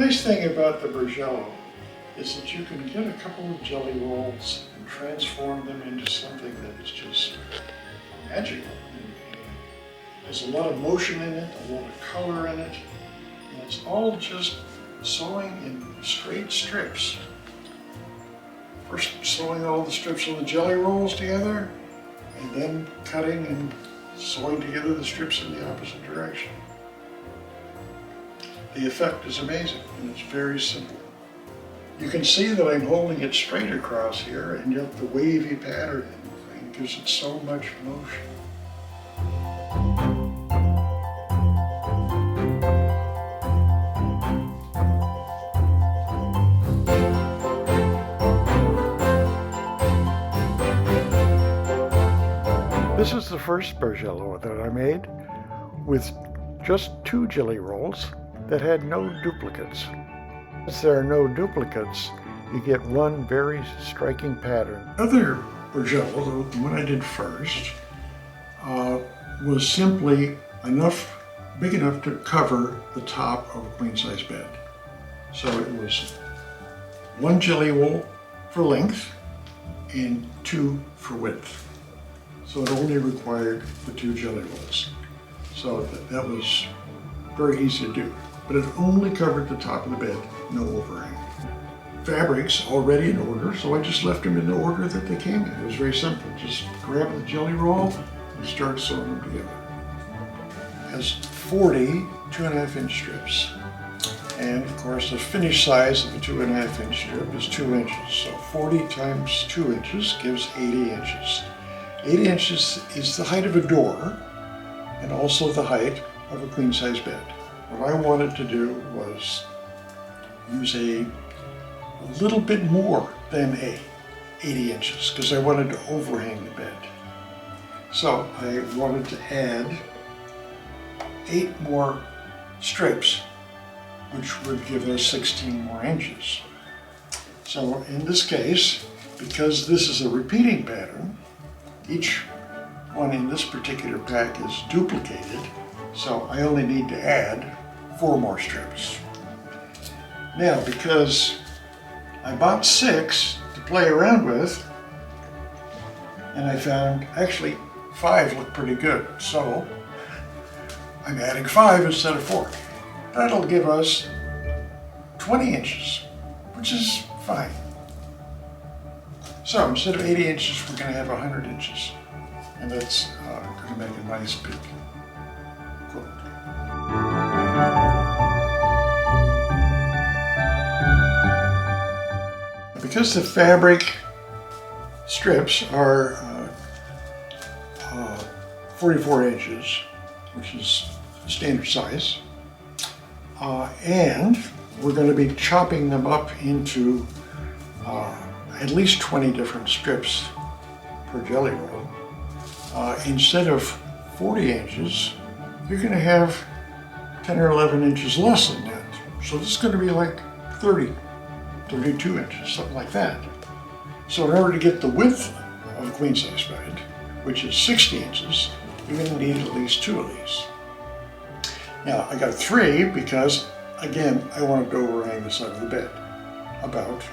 nice thing about the Bargello is that you can get a couple of jelly rolls and transform them into something that is just magical. There's a lot of motion in it, a lot of color in it, and it's all just sewing in straight strips. First sewing all the strips of the jelly rolls together, and then cutting and sewing together the strips in the opposite direction. The effect is amazing, and it's very simple. You can see that I'm holding it straight across here, and yet the wavy pattern gives it so much motion. This is the first Bargello that I made with just 2 jelly rolls that had no duplicates. Since there are no duplicates, you get one very striking pattern. Other Bargello, the one I did first, was simply big enough to cover the top of a queen-size bed. So it was 1 jelly roll for length and 2 for width. So it only required the 2 jelly rolls. So that was very easy to do. But it only covered the top of the bed, no overhang. Fabrics already in order, so I just left them in the order that they came in. It was very simple. Just grab the jelly roll and start sewing them together. It has 40 2.5-inch strips. And of course the finished size of the 2.5-inch strip is 2 inches. So 40 times 2 inches gives 80 inches. 80 inches is the height of a door and also the height of a queen-size bed. What I wanted to do was use a little bit more than 80 inches because I wanted to overhang the bed. So I wanted to add 8 more strips, which would give us 16 more inches. So in this case, because this is a repeating pattern, each one in this particular pack is duplicated, so I only need to add 4 more strips. Now, because I bought 6 to play around with, and I found actually 5 look pretty good, so I'm adding 5 instead of 4. That'll give us 20 inches, which is fine. So instead of 80 inches, we're going to have 100 inches. And that's going to make a nice big quilt. Because the fabric strips are 44 inches, which is standard size, and we're going to be chopping them up into at least 20 different strips per jelly roll. Instead of 40 inches, you're going to have 10 or 11 inches less than that. So this is going to be like 32 inches, something like that. So in order to get the width of a queen-size bed, which is 60 inches, you're going to need at least 2 of these. Now, I got 3 because, again, I wanted to overhang the side of the bed, about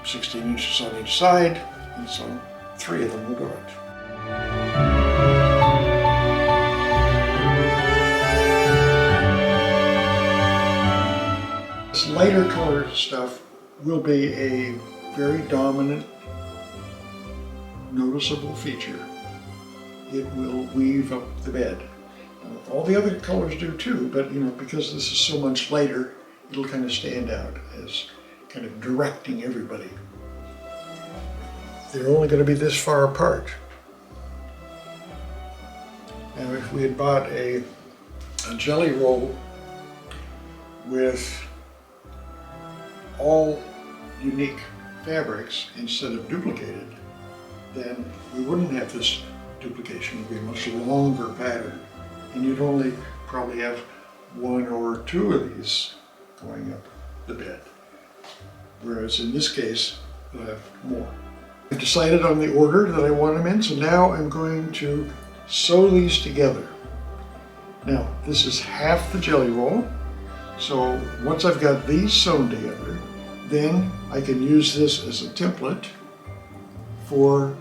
16 inches on each side, and so 3 of them will do it. This lighter colored stuff will be a very dominant, noticeable feature. It will weave up the bed. All the other colors do too, but because this is so much lighter, it'll kind of stand out as kind of directing everybody. They're only going to be this far apart. Now, if we had bought a jelly roll with all unique fabrics instead of duplicated, then we wouldn't have this duplication. It would be a much longer pattern, and you'd only probably have 1 or 2 of these going up the bed. Whereas in this case, we'll have more. I've decided on the order that I want them in, so now I'm going to sew these together. Now, this is half the jelly roll, So once I've got these sewn together, then I can use this as a template for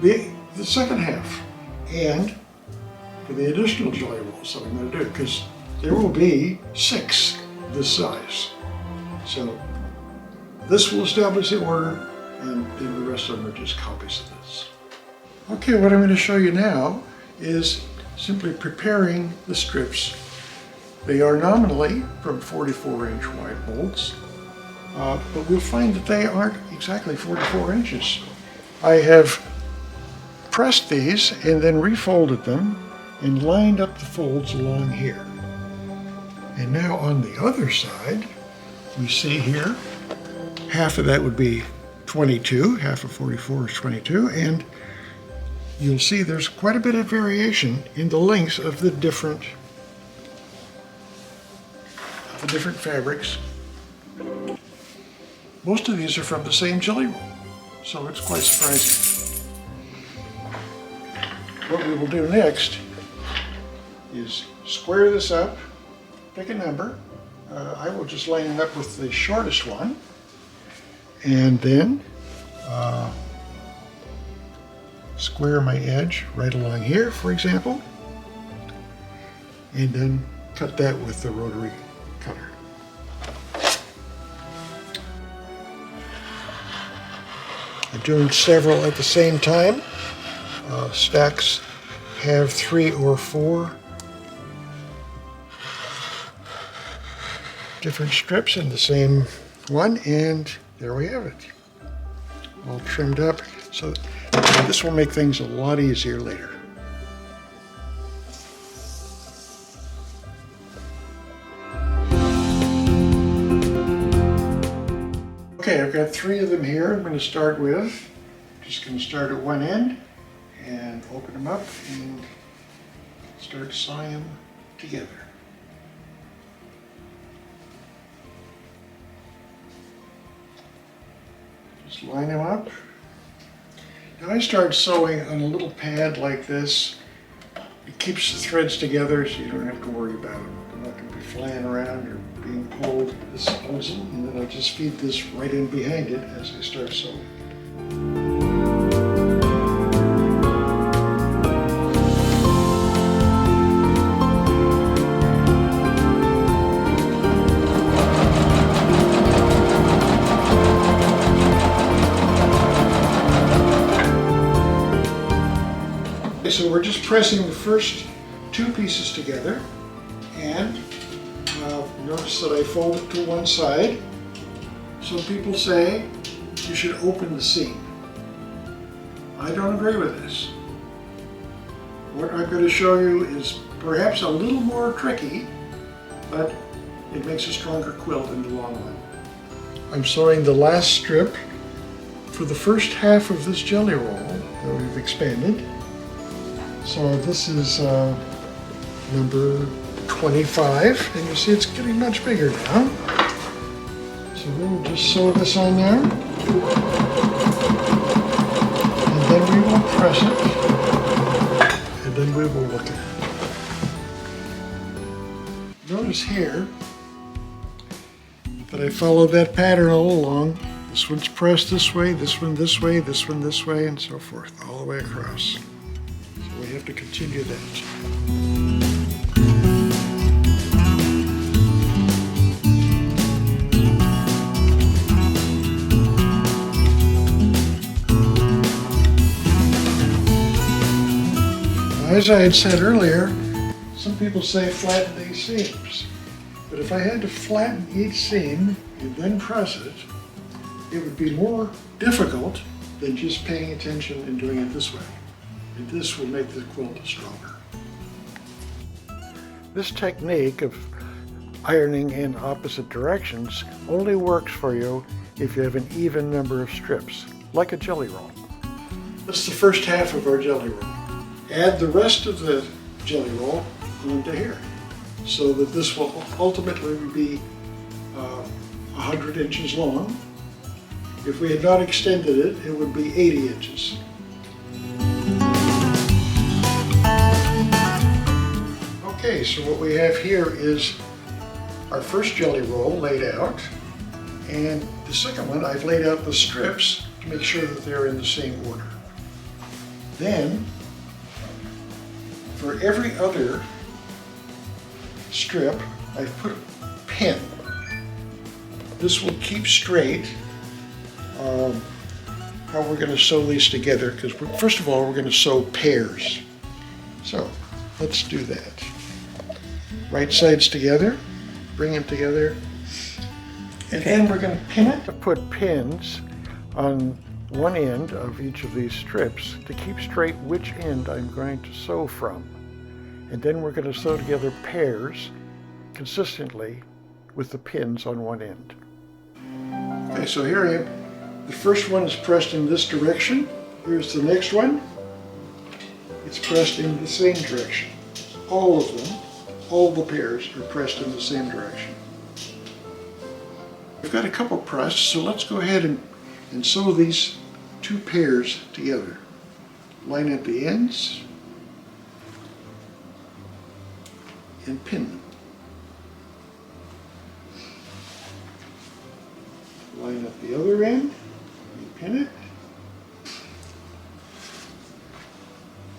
the second half and for the additional jelly rolls that I'm going to do, because there will be 6 this size. So this will establish the order, and then the rest of them are just copies of this. Okay, what I'm going to show you now is simply preparing the strips. They are nominally from 44-inch wide bolts, but we'll find that they aren't exactly 44 inches. I have pressed these and then refolded them and lined up the folds along here. And now on the other side, we see here, half of that would be 22, half of 44 is 22, and you'll see there's quite a bit of variation in the lengths of the different fabrics. Most of these are from the same jelly roll, so it's quite surprising. What we will do next is square this up, pick a number. I will just line it up with the shortest one, and then square my edge right along here, for example, and then cut that with the rotary cutter. I'm doing several at the same time. Stacks have 3 or 4 different strips in the same one, and there we have it, all trimmed up. So this will make things a lot easier later. Okay, I've got 3 of them here. I'm going to start with, just going to start at one end and open them up and start sewing them together. Just line them up. Now I start sewing on a little pad like this. It keeps the threads together so you don't have to worry about them. They're not going to be flying around or being pulled. This holds them, and then I'll just feed this right in behind it as I start sewing. So we're just pressing the first 2 pieces together, and notice that I fold it to one side. Some people say you should open the seam. I don't agree with this. What I'm going to show you is perhaps a little more tricky, but it makes a stronger quilt in the long run. I'm sewing the last strip for the first half of this jelly roll that we've expanded. So this is number 25, and you see it's getting much bigger now. So we'll just sew this on there, and then we will press it, and then we will look at it. Notice here that I followed that pattern all along. This one's pressed this way, this one this way, this one this way, and so forth, all the way across. We have to continue that. As I had said earlier, some people say flatten these seams. But if I had to flatten each seam and then press it, it would be more difficult than just paying attention and doing it this way. And this will make the quilt stronger. This technique of ironing in opposite directions only works for you if you have an even number of strips, like a jelly roll. That's the first half of our jelly roll. Add the rest of the jelly roll onto here, so that this will ultimately be 100 inches long. If we had not extended it, it would be 80 inches. Okay, so what we have here is our first jelly roll laid out, and the second one I've laid out the strips to make sure that they're in the same order. Then, for every other strip, I've put a pin. This will keep straight how we're going to sew these together, because first of all we're going to sew pairs. So let's do that. Right sides together, bring them together, and then we're going to pin it. I put pins on one end of each of these strips to keep straight which end I'm going to sew from. And then we're going to sew together pairs consistently with the pins on one end. Okay, so here I am. The first one is pressed in this direction. Here's the next one. It's pressed in the same direction. All of them, all the pairs are pressed in the same direction. We've got a couple pressed, so let's go ahead and sew these two pairs together. Line up the ends and pin them. Line up the other end and pin it.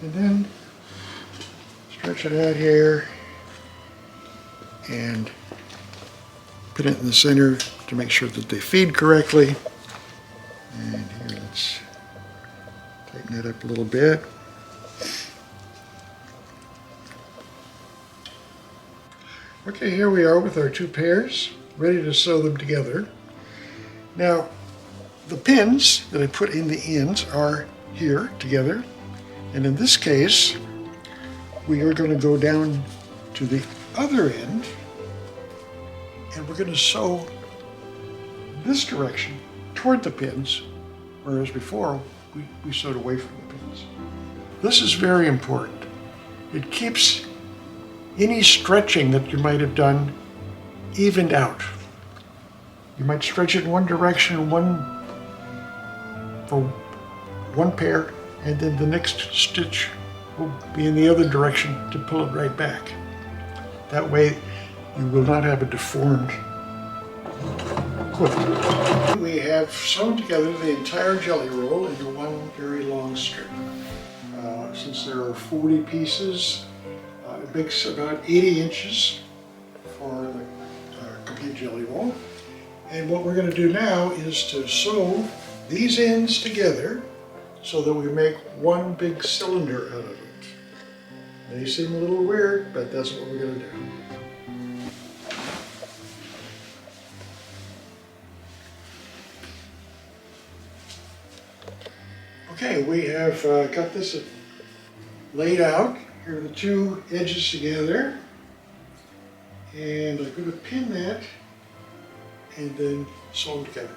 And then stretch it out here and put it in the center to make sure that they feed correctly. And here, let's tighten it up a little bit. Okay, here we are with our two pairs, ready to sew them together. Now, the pins that I put in the ends are here together. And in this case, we are going to go down to the other end, and we're going to sew this direction toward the pins, whereas before we sewed away from the pins. This is very important. It keeps any stretching that you might have done evened out. You might stretch it in one direction, for one pair, and then the next stitch will be in the other direction to pull it right back. That way you will not have a deformed quilt. We have sewn together the entire jelly roll into one very long strip. Since there are 40 pieces, it makes about 80 inches for the complete jelly roll. And what we're going to do now is to sew these ends together so that we make one big cylinder out of it. May seem a little weird, but that's what we're going to do. Okay, we have got this laid out. Here are the two edges together. And I'm going to pin that and then sew them together.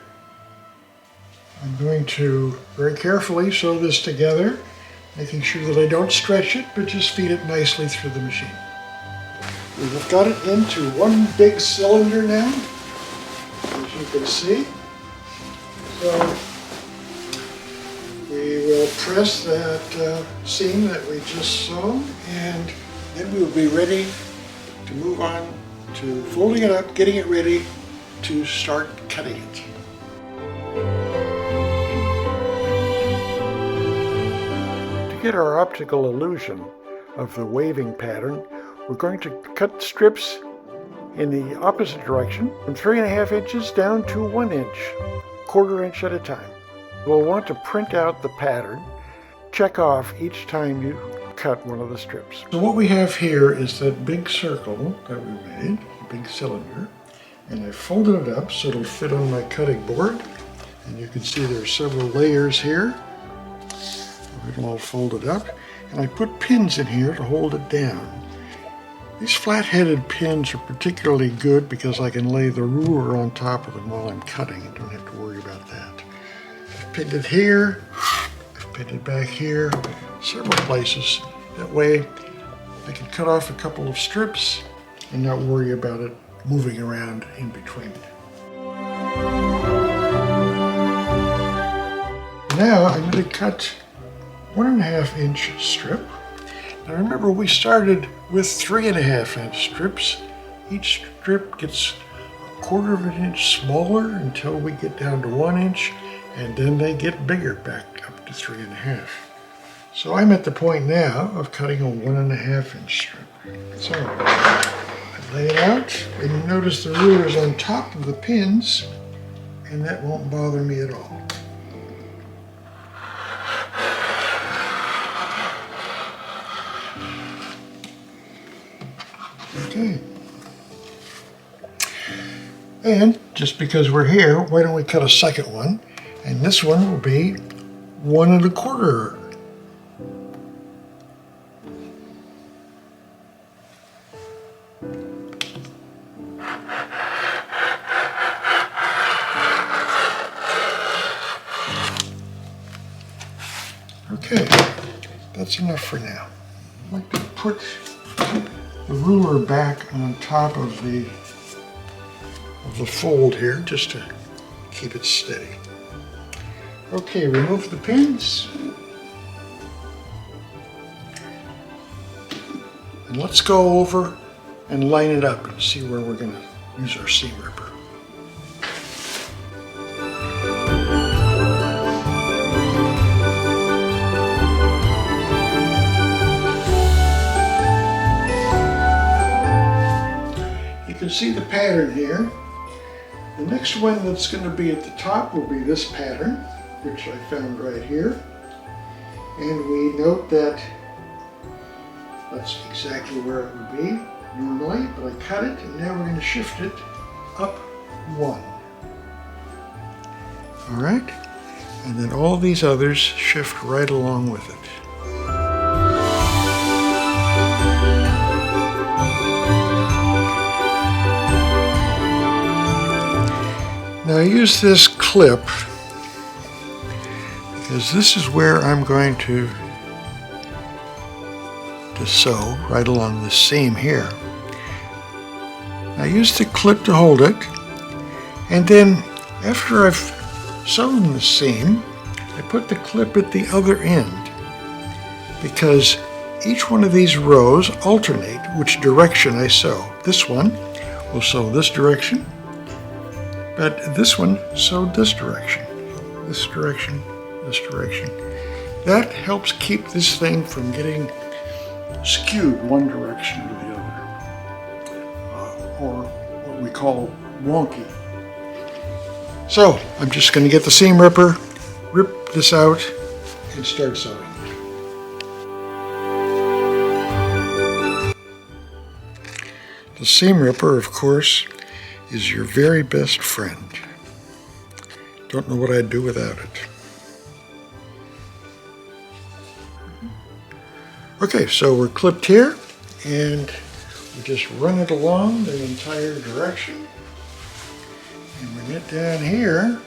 I'm going to very carefully sew this together, making sure that I don't stretch it, but just feed it nicely through the machine. We've got it into one big cylinder now, as you can see. So we will press that seam that we just sewn, and then we will be ready to move on to folding it up, getting it ready to start cutting it. To get our optical illusion of the waving pattern, we're going to cut strips in the opposite direction from 3.5 inches down to 1 inch, 1/4 inch at a time. We'll want to print out the pattern, check off each time you cut one of the strips. So what we have here is that big circle that we made, a big cylinder, and I folded it up so it'll fit on my cutting board. And you can see there are several layers here. It'll all fold it up. And I put pins in here to hold it down. These flat-headed pins are particularly good because I can lay the ruler on top of them while I'm cutting and don't have to worry about that. I've pinned it here, I've pinned it back here, several places. That way I can cut off a couple of strips and not worry about it moving around in between. Now I'm going to cut 1.5 inch strip. Now remember, we started with 3.5 inch strips each strip gets a 1/4 of an inch smaller until we get down to 1 inch, and then they get bigger back up to 3.5. So I'm at the point now of cutting a 1.5 inch strip. So I lay it out, and you notice the ruler is on top of the pins, and that won't bother me at all. Okay. And just because we're here, why don't we cut a second one? And this one will be 1 1/4. Okay, that's enough for now. I'd like to put the ruler back on top of the fold here just to keep it steady. Okay, remove the pins. And let's go over and line it up and see where we're going to use our seam ripper. You can see the pattern here. The next one that's going to be at the top will be this pattern, which I found right here. And we note that that's exactly where it would be normally, but I cut it, and now we're going to shift it up 1. All right, and then all these others shift right along with it. Now I use this clip because this is where I'm going to sew right along the seam here. I use the clip to hold it, and then after I've sewn the seam, I put the clip at the other end because each one of these rows alternate which direction I sew. This one will sew this direction, but this one sewed this direction, this direction, this direction. That helps keep this thing from getting skewed one direction to the other, or what we call wonky. So I'm just going to get the seam ripper, rip this out, and start sewing. The seam ripper, of course, is your very best friend. Don't know what I'd do without it. Okay, so we're clipped here, and we just run it along the entire direction. And we get down here,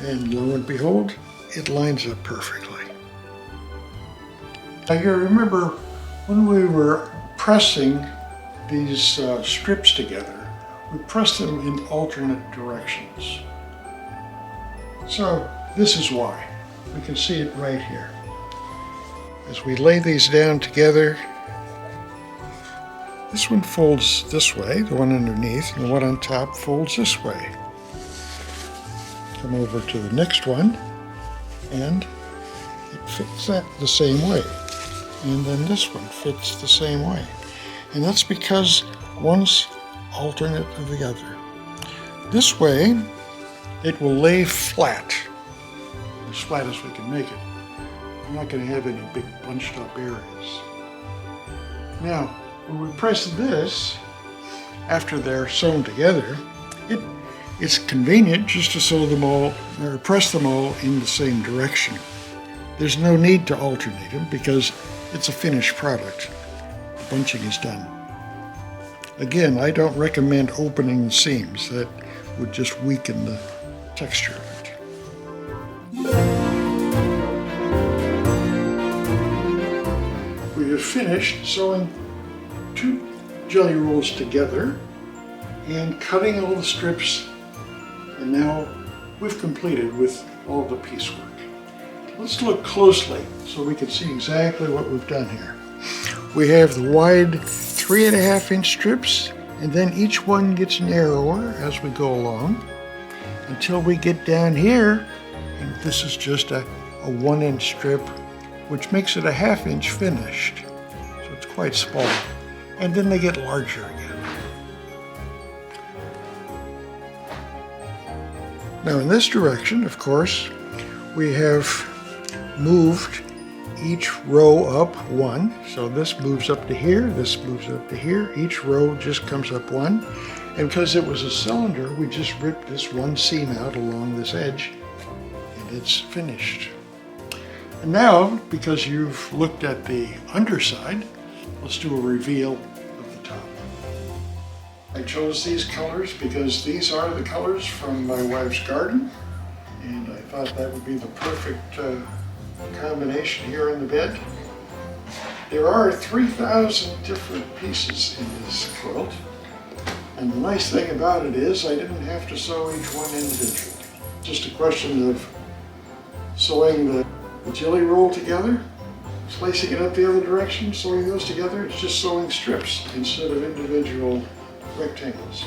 and lo and behold, it lines up perfectly. Now you remember when we were pressing these strips together, we pressed them in alternate directions. So this is why. We can see it right here. As we lay these down together, this one folds this way, the one underneath, and the one on top folds this way. Come over to the next one, and it fits that the same way. And then this one fits the same way. And that's because one's alternate of the other. This way, it will lay flat, as flat as we can make it. We're not going to have any big bunched up areas. Now, when we press this, after they're sewn together, it's convenient just to sew them all, or press them all in the same direction. There's no need to alternate them because it's a finished product. The bunching is done. Again, I don't recommend opening the seams. That would just weaken the texture of it. We have finished sewing 2 jelly rolls together and cutting all the strips, and now we've completed with all the piecework. Let's look closely so we can see exactly what we've done here. We have the wide 3.5 inch strips And then each one gets narrower as we go along until we get down here, and this is just a 1-inch strip, which makes it a 1/2 inch finished. So it's quite small. And then they get larger again. Now in this direction, of course, we have moved each row up 1. So this moves up to here, this moves up to here. Each row just comes up 1. And because it was a cylinder, we just ripped this one seam out along this edge, and it's finished. And now, because you've looked at the underside, let's do a reveal of the top. I chose these colors because these are the colors from my wife's garden, and I thought that would be the perfect combination here in the bed. There are 3,000 different pieces in this quilt, and the nice thing about it is I didn't have to sew each one individually. Just a question of sewing the jelly roll together, slicing it up the other direction, sewing those together. It's just sewing strips instead of individual rectangles.